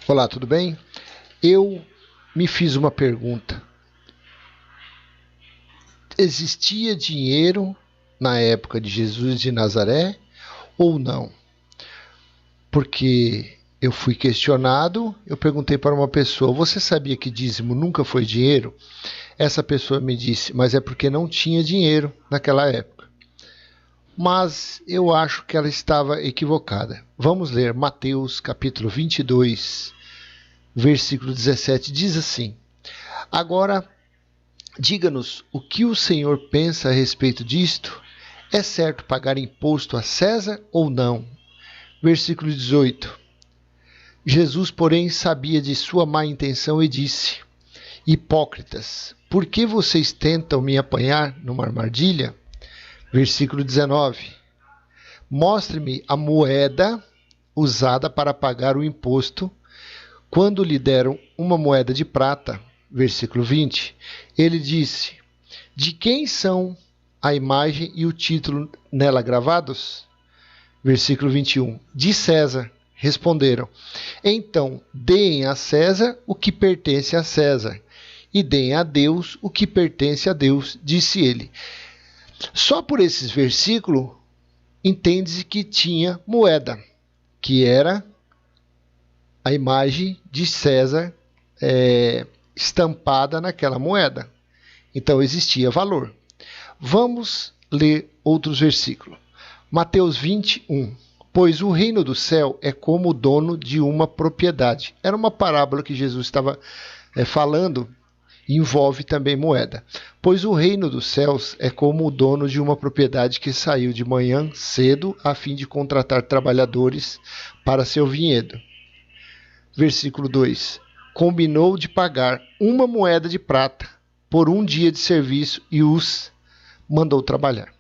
Olá, tudo bem? Eu me fiz uma pergunta. Existia dinheiro na época de Jesus de Nazaré ou não? Porque eu fui questionado, eu perguntei para uma pessoa: você sabia que dízimo nunca foi dinheiro? Essa pessoa me disse: mas é porque não tinha dinheiro naquela época. Mas eu acho que ela estava equivocada. Vamos ler Mateus capítulo 22, versículo 17, diz assim: agora, diga-nos o que o Senhor pensa a respeito disto. É certo pagar imposto a César ou não? Versículo 18. Jesus, porém, sabia de sua má intenção e disse: hipócritas, por que vocês tentam me apanhar numa armadilha? Versículo 19. Mostre-me a moeda usada para pagar o imposto. Quando lhe deram uma moeda de prata, versículo 20, ele disse: de quem são a imagem e o título nela gravados? Versículo 21, de César. Responderam: então deem a César o que pertence a César, e deem a Deus o que pertence a Deus, disse ele. Só por esses versículos entende-se que tinha moeda, que era a imagem de César estampada naquela moeda. Então existia valor. Vamos ler outros versículos. Mateus 21. Pois o reino do céu é como o dono de uma propriedade. Era uma parábola que Jesus estava falando, e envolve também moeda. Pois o reino dos céus é como o dono de uma propriedade que saiu de manhã cedo a fim de contratar trabalhadores para seu vinhedo. Versículo 2. Combinou de pagar uma moeda de prata por um dia de serviço e os mandou trabalhar.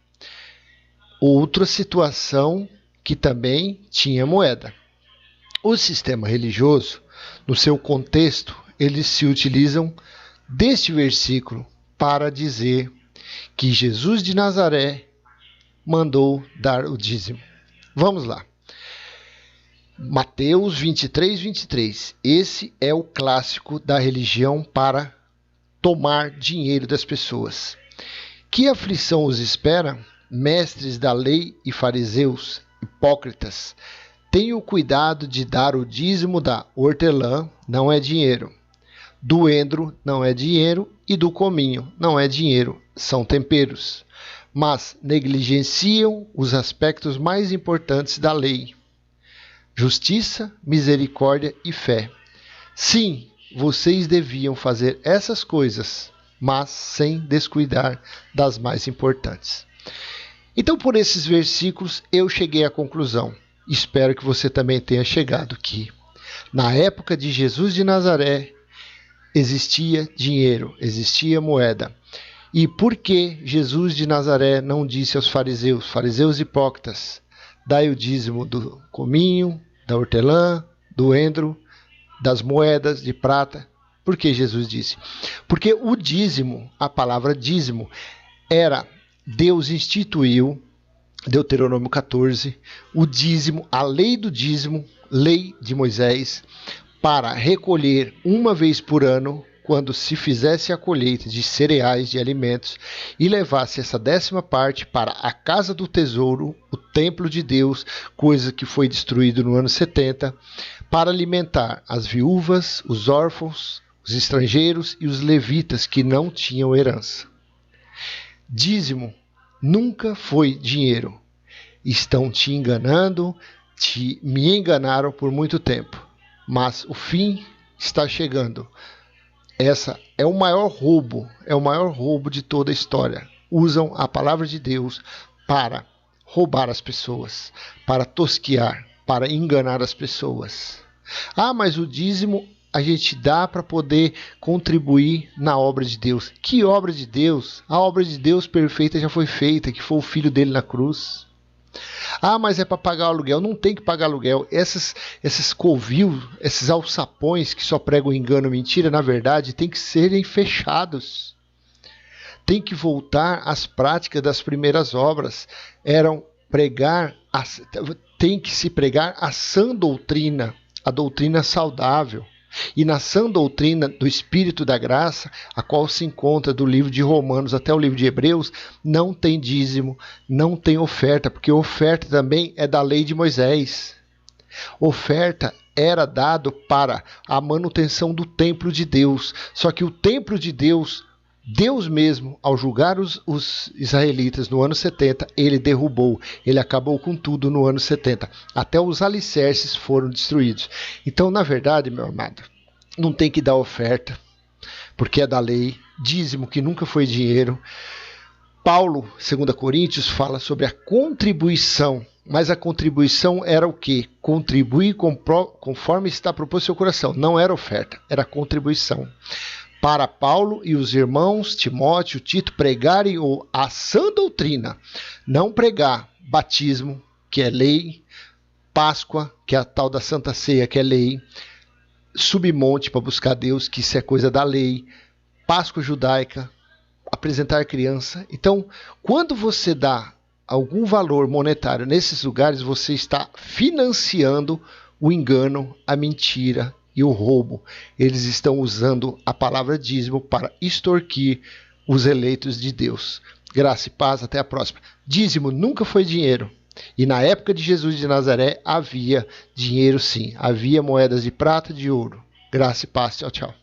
Outra situação que também tinha moeda. O sistema religioso, no seu contexto, eles se utilizam deste versículo para dizer que Jesus de Nazaré mandou dar o dízimo. Vamos lá. Mateus 23, 23. Esse é o clássico da religião para tomar dinheiro das pessoas. Que aflição os espera, mestres da lei e fariseus, hipócritas? Tenham cuidado de dar o dízimo da hortelã, não é dinheiro, do endro, não é dinheiro, e do cominho, não é dinheiro, são temperos. Mas negligenciam os aspectos mais importantes da lei: justiça, misericórdia e fé. Sim, vocês deviam fazer essas coisas, mas sem descuidar das mais importantes. Então, por esses versículos, eu cheguei à conclusão. Espero que você também tenha chegado aqui. Na época de Jesus de Nazaré, existia dinheiro, existia moeda. E por que Jesus de Nazaré não disse aos fariseus hipócritas: dai o dízimo do cominho, da hortelã, do endro, das moedas de prata? Por que Jesus disse? Porque o dízimo, a palavra dízimo, era, Deus instituiu, Deuteronômio 14, o dízimo, a lei do dízimo, lei de Moisés, para recolher uma vez por ano, quando se fizesse a colheita de cereais, de alimentos, e levasse essa 10ª parte para a casa do tesouro, o templo de Deus, coisa que foi destruído no ano 70, para alimentar as viúvas, os órfãos, os estrangeiros e os levitas que não tinham herança. Dízimo nunca foi dinheiro. Estão te enganando, me enganaram por muito tempo, mas o fim está chegando. Essa é o maior roubo de toda a história. Usam a palavra de Deus para roubar as pessoas, para tosquear, para enganar as pessoas. Ah, mas o dízimo a gente dá para poder contribuir na obra de Deus. Que obra de Deus? A obra de Deus perfeita já foi feita, que foi o Filho dele na cruz. Ah, mas é para pagar o aluguel. Não tem que pagar aluguel. Esses covil, esses alçapões que só pregam engano e mentira, na verdade, tem que serem fechados. Tem que voltar às práticas das primeiras obras. Tem que se pregar a sã doutrina, a doutrina saudável. E na sã doutrina do Espírito da Graça, a qual se encontra do livro de Romanos até o livro de Hebreus, não tem dízimo, não tem oferta, porque oferta também é da lei de Moisés. Oferta era dado para a manutenção do templo de Deus. Só que o templo de Deus, Deus mesmo, ao julgar os israelitas no ano 70, ele derrubou, ele acabou com tudo no ano 70. Até os alicerces foram destruídos. Então, na verdade, meu amado, não tem que dar oferta, porque é da lei, dízimo que nunca foi dinheiro. Paulo, 2 Coríntios, fala sobre a contribuição, mas a contribuição era o quê? Contribuir conforme está proposto seu coração. Não era oferta, era contribuição. Para Paulo e os irmãos Timóteo, Tito, pregarem a sã doutrina, não pregar batismo, que é lei, Páscoa, que é a tal da Santa Ceia, que é lei, submonte para buscar Deus, que isso é coisa da lei, Páscoa judaica, apresentar criança. Então, quando você dá algum valor monetário nesses lugares, você está financiando o engano, a mentira e o roubo. Eles estão usando a palavra dízimo para extorquir os eleitos de Deus. Graça e paz, até a próxima. Dízimo nunca foi dinheiro. E na época de Jesus de Nazaré havia dinheiro sim. Havia moedas de prata e de ouro. Graça e paz. Tchau, tchau.